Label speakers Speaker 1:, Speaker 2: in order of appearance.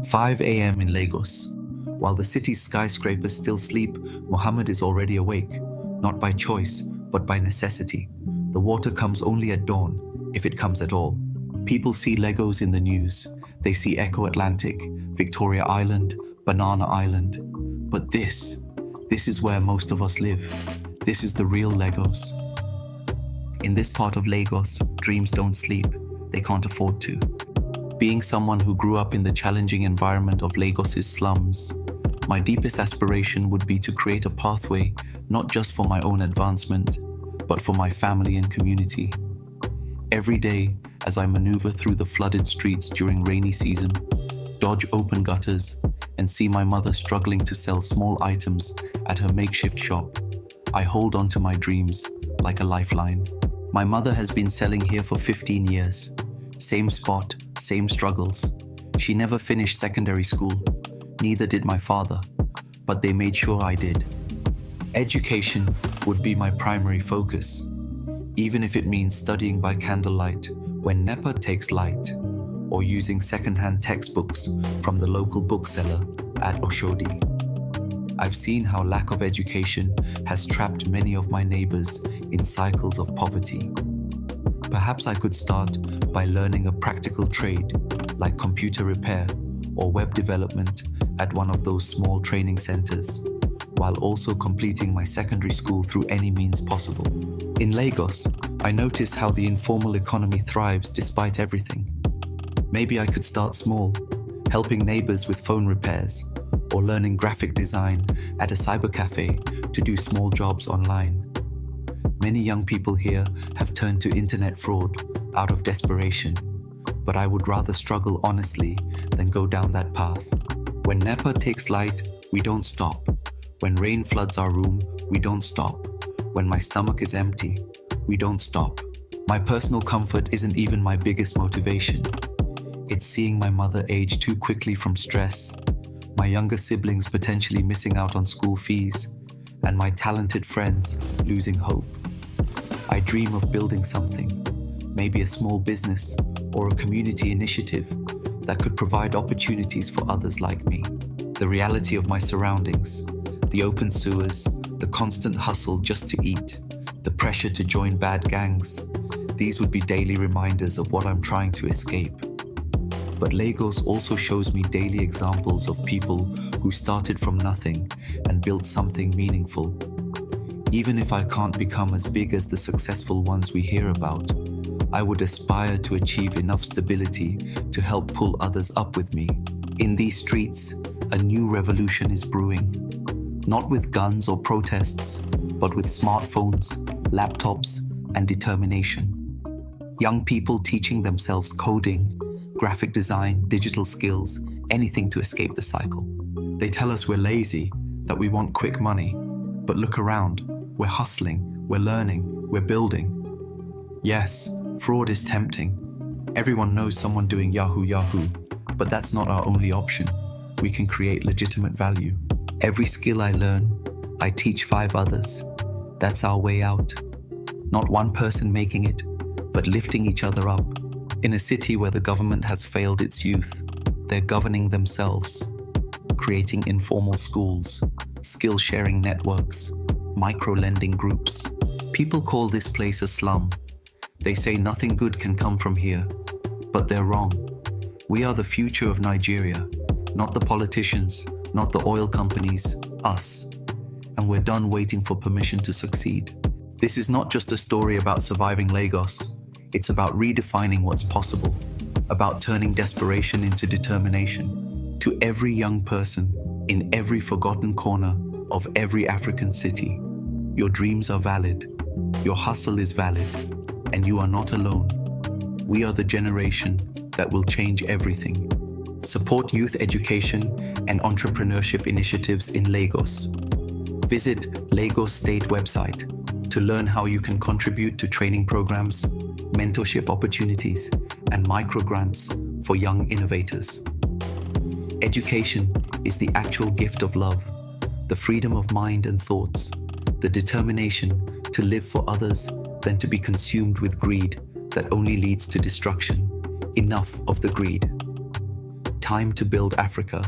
Speaker 1: 5 a.m. in Lagos. While the city's skyscrapers still sleep, Mohammed is already awake, not by choice, but by necessity. The water comes only at dawn, if it comes at all. People see Legos in the news. They see Echo Atlantic, Victoria Island, Banana Island. But this is where most of us live. This is the real Legos. In this part of Lagos, dreams don't sleep. They can't afford to. Being someone who grew up in the challenging environment of Lagos's slums, my deepest aspiration would be to create a pathway not just for my own advancement, but for my family and community. Every day, as I maneuver through the flooded streets during rainy season, dodge open gutters, and see my mother struggling to sell small items at her makeshift shop, I hold on to my dreams like a lifeline. My mother has been selling here for 15 years. Same spot, same struggles. She never finished secondary school. Neither did my father, but they made sure I did. Education would be my primary focus, even if it means studying by candlelight when NEPA takes light, or using second-hand textbooks from the local bookseller at Oshodi. I've seen how lack of education has trapped many of my neighbors in cycles of poverty. Perhaps I could start by learning a practical trade like computer repair or web development at one of those small training centers, while also completing my secondary school through any means possible. In Lagos, I notice how the informal economy thrives despite everything. Maybe I could start small, helping neighbors with phone repairs, or learning graphic design at a cyber cafe to do small jobs online. Many young people here have turned to internet fraud out of desperation, but I would rather struggle honestly than go down that path. When NEPA takes light, we don't stop. When rain floods our room, we don't stop. When my stomach is empty, we don't stop. My personal comfort isn't even my biggest motivation. It's seeing my mother age too quickly from stress, my younger siblings potentially missing out on school fees, and my talented friends losing hope. I dream of building something, maybe a small business or a community initiative that could provide opportunities for others like me. The reality of my surroundings, the open sewers, the constant hustle just to eat, the pressure to join bad gangs, these would be daily reminders of what I'm trying to escape. But Lagos also shows me daily examples of people who started from nothing and built something meaningful. Even if I can't become as big as the successful ones we hear about, I would aspire to achieve enough stability to help pull others up with me. In these streets, a new revolution is brewing. Not with guns or protests, but with smartphones, laptops, and determination. Young people teaching themselves coding, graphic design, digital skills, anything to escape the cycle. They tell us we're lazy, that we want quick money, but look around, we're hustling, we're learning, we're building. Yes, fraud is tempting. Everyone knows someone doing Yahoo, but that's not our only option. We can create legitimate value. Every skill I learn, I teach 5 others. That's our way out. Not one person making it, but lifting each other up. In a city where the government has failed its youth, they're governing themselves, creating informal schools, skill-sharing networks, micro-lending groups. People call this place a slum. They say nothing good can come from here, but they're wrong. We are the future of Nigeria, not the politicians, not the oil companies, us. And we're done waiting for permission to succeed. This is not just a story about surviving Lagos. It's about redefining what's possible, about turning desperation into determination. To every young person in every forgotten corner of every African city, your dreams are valid, your hustle is valid, and you are not alone. We are the generation that will change everything. Support youth education and entrepreneurship initiatives in Lagos. Visit Lagos State website to learn how you can contribute to training programs, mentorship opportunities, and micro-grants for young innovators. Education is the actual gift of love, the freedom of mind and thoughts, the determination to live for others than to be consumed with greed that only leads to destruction. Enough of the greed. time to build Africa.